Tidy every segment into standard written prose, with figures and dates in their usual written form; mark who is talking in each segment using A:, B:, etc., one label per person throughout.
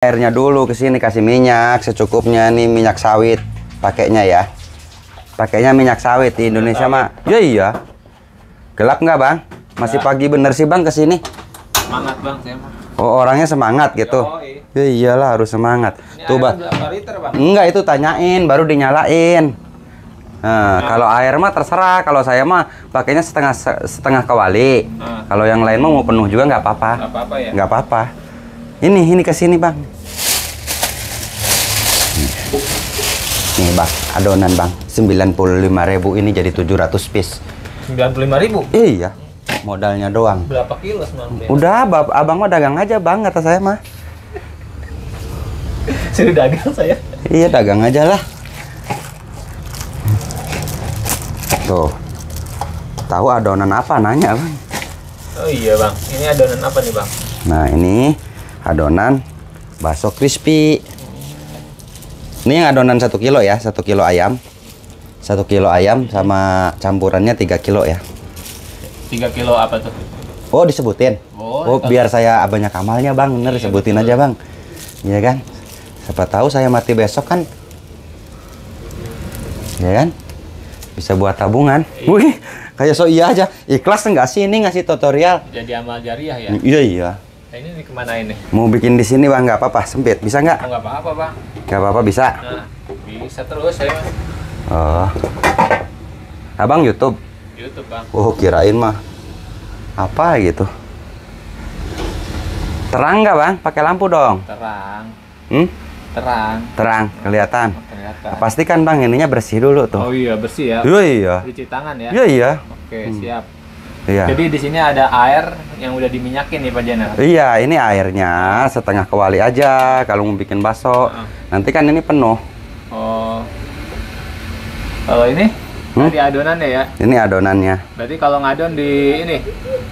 A: Airnya dulu ke sini, kasih minyak secukupnya nih, minyak sawit pakainya ya. Pakainya minyak sawit di Indonesia mah. Ya iya. Gelap nggak bang? Masih pagi bener sih bang ke sini.
B: Semangat bang saya mah.
A: Oh orangnya semangat gitu. Ya iyalah harus semangat.
B: Ini
A: Tuh bang.
B: berapa liter bang?
A: Enggak, itu tanyain baru dinyalain. Nah, kalau air mah terserah. Kalau saya mah pakainya setengah kawali. Kalau yang lain mah mau penuh juga nggak apa-apa.
B: Nggak apa-apa ya?
A: Nggak apa-apa. Ini ke sini bang. Nih bang, adonan bang, 95.000 ini jadi 700 piece.
B: 95.000?
A: Iya, modalnya doang.
B: Berapa kilo semalam?
A: Udah, abang mah dagang aja bang, kata saya mah.
B: Sudah dagang saya.
A: Iya, dagang aja lah. Tuh, tahu adonan apa nanya bang?
B: Oh iya bang, ini adonan apa nih bang?
A: Nah ini adonan bakso crispy. Ini yang adonan 1 kilo ya, 1 kilo ayam. 1 kilo ayam sama campurannya 3 kilo ya.
B: 3 kilo apa tuh?
A: Oh disebutin? Oh biar saya banyak amalnya bang, bener
B: iya,
A: disebutin
B: betul.
A: aja bang. Iya kan? Siapa tahu saya mati besok kan. Ya kan? Bisa buat tabungan.
B: Iya.
A: Wih, kayak so iya aja. Ikhlas enggak sih ini ngasih tutorial?
B: Jadi amal jariah ya?
A: Iya iya.
B: Nah, ini kemana ini?
A: Mau bikin di sini bang, nggak apa-apa, sempit, bisa nggak?
B: Oh nggak apa-apa bang.
A: Nggak apa-apa, bisa.
B: Nah, bisa terus saya.
A: Oh, abang YouTube?
B: YouTube bang.
A: Oh, kirain mah apa gitu. Terang nggak bang? Pakai lampu dong.
B: Terang.
A: Terang, kelihatan.
B: Kelihatan.
A: Pastikan bang, ininya bersih dulu tuh.
B: Oh iya bersih ya.
A: Iya iya.
B: Cuci tangan ya.
A: Iya iya.
B: Oke siap.
A: Iya.
B: Jadi di sini ada air yang udah diminyakin nih Pak Jenner.
A: Iya, ini airnya setengah kewali aja kalau mau bikin bakso. Nanti kan ini penuh.
B: Oh. Kalau ini tadi adonannya ya.
A: Ini adonannya
B: Berarti kalau ngadon di ini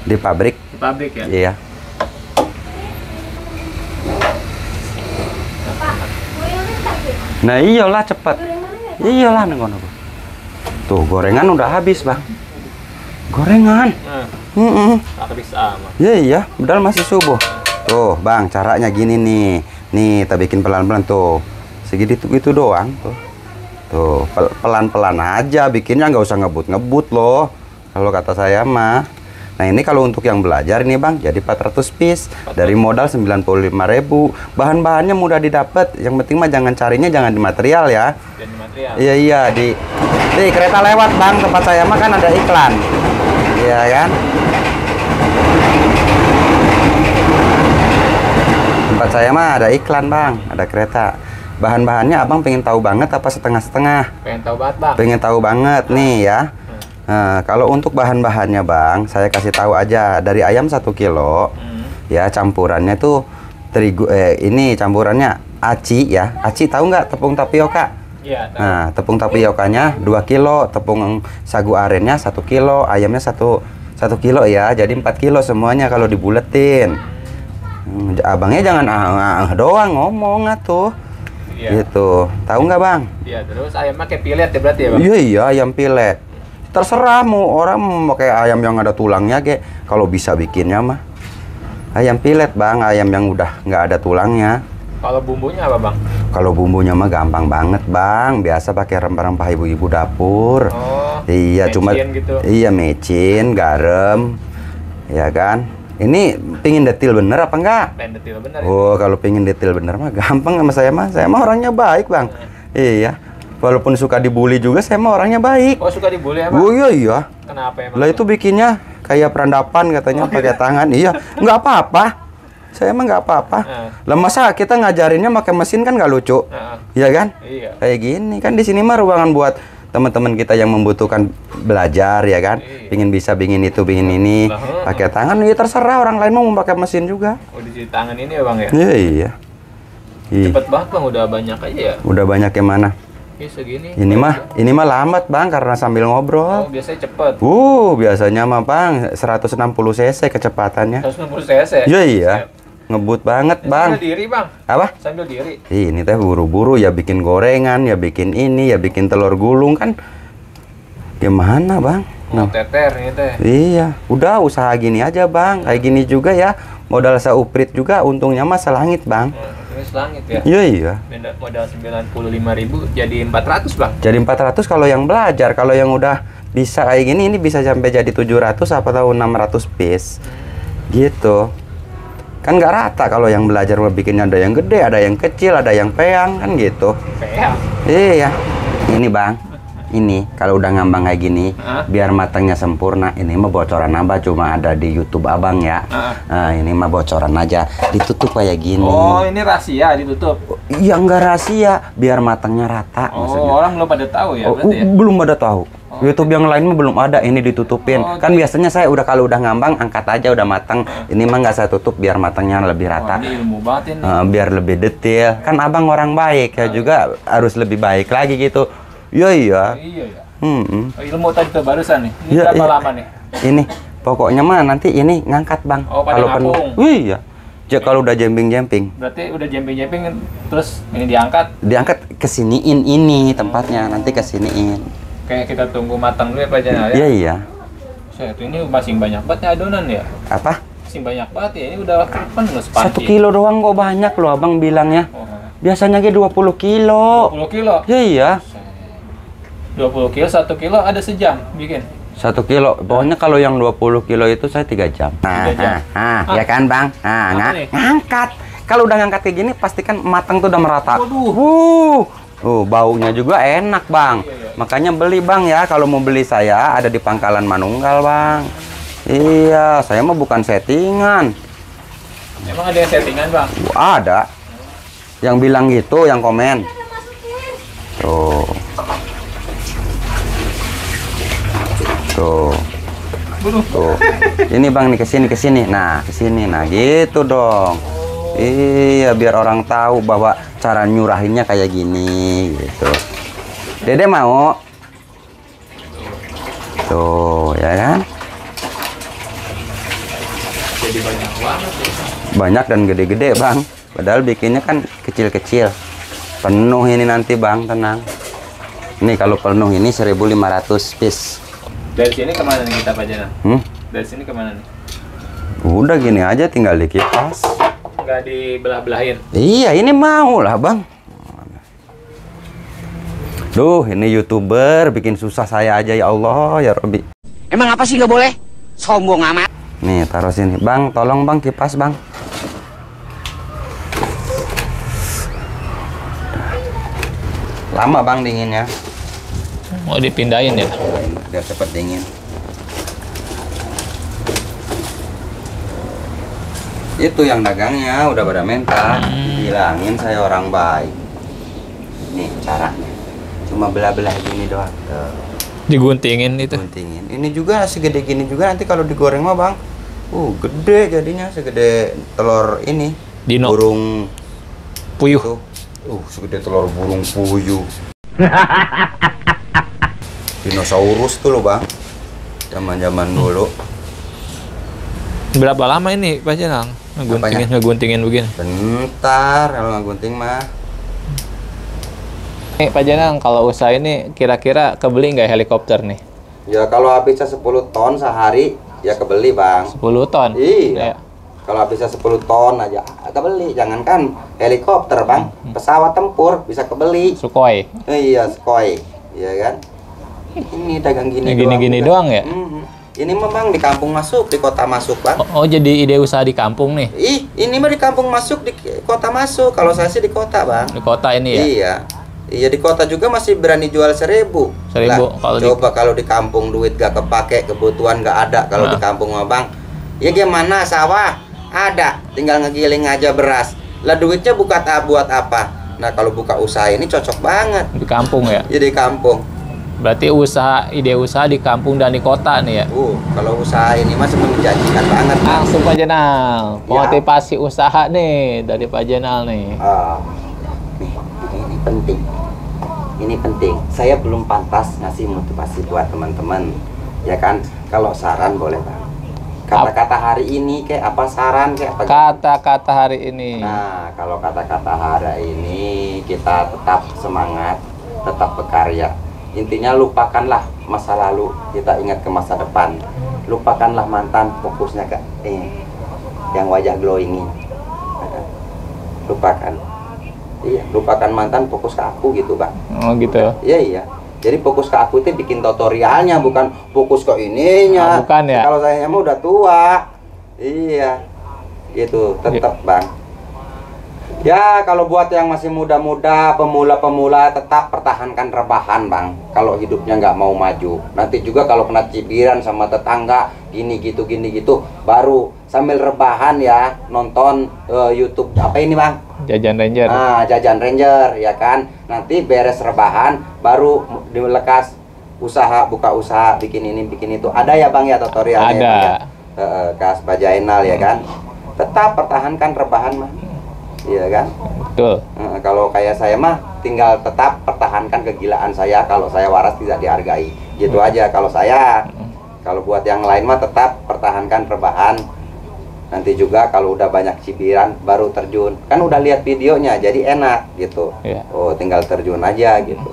A: di pabrik.
B: di pabrik ya.
A: Iya. Nah iyalah cepet. Iyalah nih kono. Tuh gorengan udah habis bang. Gorengan.
B: Habis sama.
A: Iya iya, padahal masih subuh. Tuh bang, caranya gini nih. Nih, kita bikin pelan-pelan tuh. Segitu itu doang tuh. Tuh, pelan-pelan aja bikinnya, nggak usah ngebut-ngebut loh. Kalau kata saya mah. Nah ini kalau untuk yang belajar ini bang, jadi 400 piece dari modal 95.000. Bahan-bahannya mudah didapat. Yang penting mah jangan carinya jangan di material ya.
B: Dan di material.
A: Iya iya di kereta lewat bang, tempat saya mah kan ada iklan. Iya kan? Tempat saya mah ada iklan bang, ada kereta. Bahan-bahannya abang pengen tahu banget apa setengah-setengah?
B: Pengen tahu banget bang.
A: Pengen tahu banget nih ya. Nah, kalau untuk bahan-bahannya bang, saya kasih tahu aja dari ayam 1 kilo, ya campurannya tuh terigu, ini campurannya aci ya. Aci tahu nggak tepung tapioka?
B: Iya.
A: Nah, tepung tapiokanya 2 kilo, tepung sagu arennya 1 kilo, ayamnya 1 kilo ya. Jadi 4 kilo semuanya kalau dibuletin. Abangnya jangan doang ngomong atuh.
B: Iya.
A: Gitu. Tahu nggak bang?
B: Iya. Terus ayamnya kayak pilet ya berarti ya bang?
A: Iya iya ayam pilet. Terserah mau orang mau pakai ayam yang ada tulangnya kayak kalau bisa bikinnya mah ayam pilet bang, ayam yang udah nggak ada tulangnya.
B: Kalau bumbunya apa bang?
A: Kalau bumbunya mah gampang banget bang, biasa pakai rempah-rempah ibu-ibu dapur.
B: Oh,
A: iya cuma
B: gitu.
A: Iya mecin, garam, ya kan. Ini pingin detail bener apa enggak?
B: Pengen detail bener.
A: Oh kalau pingin detail bener mah gampang sama saya mah orangnya baik bang. Iya. Walaupun suka dibully juga, saya mah orangnya baik.
B: Oh, suka dibully ya, Bang?
A: Oh iya, iya.
B: Kenapa emang?
A: Lah itu bikinnya kayak perandapan katanya pakai tangan. Iya, nggak apa-apa. Saya mah nggak apa-apa. Lah masa kita ngajarinnya pakai mesin kan nggak lucu. Iya kan?
B: Iya.
A: Kayak gini kan di sini mah ruangan buat teman-teman kita yang membutuhkan belajar ya kan. Pingin bisa bikin itu, bikin ini pakai tangan. Ya terserah orang lain mau pakai mesin juga.
B: Oh, di tangan ini ya, Bang ya?
A: Iya, iya.
B: Cepet banget, Bang. Udah banyak aja ya?
A: Udah banyak yang mana?
B: Ya, segini.
A: Ini mah lambat bang karena sambil ngobrol.
B: Oh, biasanya cepet.
A: Biasanya mah bang 160 cc kecepatannya.
B: 160 cc.
A: Iya iya. Ngebut banget bang.
B: Sambil diri bang.
A: Apa?
B: Sambil diri.
A: Ini teh buru-buru ya bikin gorengan, ya bikin ini, ya bikin telur gulung kan. Gimana bang?
B: Mau teter nih teh.
A: Iya. Udah usaha gini aja bang. Kayak gini juga ya. Modal seuprit juga untungnya mah selangit bang.
B: Bisnis langit ya.
A: Iya iya.
B: Modal 95.000 jadi 400 bang.
A: Jadi 400 kalau yang belajar, kalau yang udah bisa kayak gini, ini bisa sampai jadi 700 apa tahu 600 piece. Gitu. Kan nggak rata kalau yang belajar mau bikinnya, ada yang gede, ada yang kecil, ada yang peang kan gitu.
B: Peang.
A: Iya. Ini bang, ini kalau udah ngambang kayak gini, biar matangnya sempurna. Ini mah bocoran abang, cuma ada di YouTube abang ya. Nah, ini mah bocoran aja, ditutup kayak gini.
B: Oh, ini rahasia ditutup.
A: Iya nggak rahasia, biar matangnya rata.
B: Oh,
A: maksudnya.
B: orang belum pada tahu ya, berarti ya?
A: Belum pada tahu. YouTube yang lain mah belum ada, ini ditutupin. Kan biasanya saya udah kalau udah ngambang angkat aja udah matang. Ini mah nggak saya tutup biar matangnya lebih rata.
B: Ini ilmu banget ini.
A: Biar lebih detail. Kan abang orang baik ya juga harus lebih baik lagi gitu. Iya iya.
B: Iya ya.
A: Mm-mm.
B: Ilmu tadi tuh barusan nih. Ini
A: Iya,
B: berapa
A: iya.
B: lama nih?
A: Ini pokoknya mah nanti ini ngangkat bang.
B: Oh, pada
A: penuh.
B: ngapung.
A: Iya. Kalau udah jemping-jemping.
B: Berarti udah jemping-jemping terus ini diangkat.
A: Diangkat kesiniin ini tempatnya, nanti kesiniin.
B: Kayak kita tunggu matang dulu ya Pak Jenal ya.
A: Iya iya.
B: Set, ini masih banyak banget ya adonan ya.
A: Apa?
B: Masih banyak banget ya. Ini udah penuh sepanci.
A: 1 kilo doang kok banyak loh abang bilangnya.
B: Oh,
A: Biasanya ge 20 kilo.
B: 20 kilo.
A: Ya iya.
B: 20 kilo, 1 kilo ada sejam bikin.
A: 1 kilo. Pokoknya kalau yang 20 kilo itu saya 3 jam. Ya kan bang?
B: Apa nih?
A: Ngangkat. Kalau udah ngangkat kayak gini pastikan matang tuh udah merata.
B: Waduh.
A: Baunya juga enak bang.
B: Iya.
A: Makanya beli bang ya. Kalau mau beli saya ada di Pangkalan Manunggal bang. Iya, saya mah bukan settingan.
B: Emang ada yang settingan bang?
A: Ada. Yang bilang gitu, yang komen. Tuh. Tuh. Tuh. Ini bang nih kesini. Nah kesini. Nah gitu dong. Iya biar orang tahu bahwa cara nyurahinnya kayak gini gitu. Dede mau? Tuh ya kan?
B: Jadi banyak banget ya.
A: Banyak dan gede-gede bang. Padahal bikinnya kan kecil-kecil. Penuh ini nanti bang, tenang. Nih kalau penuh ini 1.500 piece.
B: Dari sini kemana nih kita Pak Jenal? Dari sini kemana nih?
A: Udah gini aja tinggal dikipas.
B: Nggak dibelah-belahin?
A: Iya ini mau lah bang. Duh ini YouTuber bikin susah saya aja ya Allah ya Robbi.
C: Emang apa sih nggak boleh? Sombong amat.
A: Nih taruh sini bang, tolong bang kipas bang. Lama bang dinginnya.
B: Mau dipindahin ya?
A: Biar cepet dingin. Itu yang dagangnya udah pada mental. Bilangin saya orang baik. Nih caranya. Cuma belah-belah gini doang. Tuh.
B: Diguntingin itu?
A: Guntingin. Ini juga segede gini juga nanti kalau digoreng mah bang. Gede jadinya segede telur ini.
B: Dino.
A: Burung
B: Puyuh.
A: tuh. Segede telur burung puyuh. Dinosaurus tuh loh bang. Zaman-zaman dulu.
B: Berapa lama ini Pak Jenal? Ngeguntingin begini?
A: Bentar kalau ngegunting mah.
B: Nih Pak Jenal, kalau usaha ini kira-kira kebeli nggak helikopter nih?
A: Ya kalau habisnya 10 ton sehari ya kebeli bang.
B: 10 ton?
A: Iya.
B: Ya.
A: Kalau habisnya 10 ton aja kebeli. Jangankan helikopter bang, pesawat tempur bisa kebeli.
B: Sukhoi?
A: Iya Sukhoi, iya kan. Ini dagang gini doang.
B: Gini-gini doang ya?
A: Ini mah bang di kampung masuk, di kota masuk bang.
B: Oh, jadi ide usaha di kampung nih?
A: Ini mah di kampung masuk, di kota masuk. Kalau saya sih di kota bang.
B: Di kota ini ya?
A: Iya. Iya di kota juga masih berani jual 1.000.
B: 1.000 kalau
A: coba kalau di kampung duit gak kepake, kebutuhan gak ada. Kalau di kampung mah bang, ya gimana sawah ada, tinggal ngegiling aja beras. Lah duitnya buat apa? Nah kalau buka usaha ini cocok banget.
B: Di kampung ya?
A: Ya di kampung.
B: Berarti ide usaha di kampung dan di kota nih ya?
A: Kalau usaha ini mah sebenarnya menjanjikan banget.
B: Langsung Pak Jenal, motivasi usaha nih dari Pak Jenal nih.
A: Nih, ini penting. Ini penting. Saya belum pantas ngasih motivasi buat teman-teman. Ya kan? Kalau saran boleh bang. Kata-kata hari ini kayak apa saran kayak apa?
B: Kata-kata hari ini.
A: Nah, kalau kata-kata hari ini kita tetap semangat, tetap berkarya. Intinya lupakanlah masa lalu, kita ingat ke masa depan. Lupakanlah mantan, fokusnya ke yang wajah glowing ini. Lupakan. Iya, lupakan mantan, fokus ke aku gitu bang.
B: Oh gitu.
A: Iya iya. Jadi fokus ke aku itu bikin tutorialnya, bukan fokus ke ininya.
B: Bukan ya.
A: Kalau saya mah udah tua. Iya. Gitu, tetap bang. Ya kalau buat yang masih muda-muda, pemula-pemula, tetap pertahankan rebahan bang. Kalau hidupnya nggak mau maju, nanti juga kalau kena cibiran sama tetangga gini gitu, baru sambil rebahan ya nonton YouTube apa ini bang?
B: Jajan Ranger.
A: Ah, Jajan Ranger ya kan. Nanti beres rebahan, baru dilekas usaha, buka usaha, bikin ini bikin itu. Ada ya bang ya tutorialnya?
B: Ada.
A: Ya, Kas Bajainal ya kan. Tetap pertahankan rebahan mah. Iya kan?
B: Betul.
A: Kalau kayak saya mah tinggal tetap pertahankan kegilaan saya. Kalau saya waras tidak dihargai. Gitu aja kalau saya. Kalau buat yang lain mah tetap pertahankan rebahan. Nanti juga kalau udah banyak cibiran baru terjun. Kan udah lihat videonya jadi enak gitu.
B: Iya.
A: Oh, tinggal terjun aja gitu.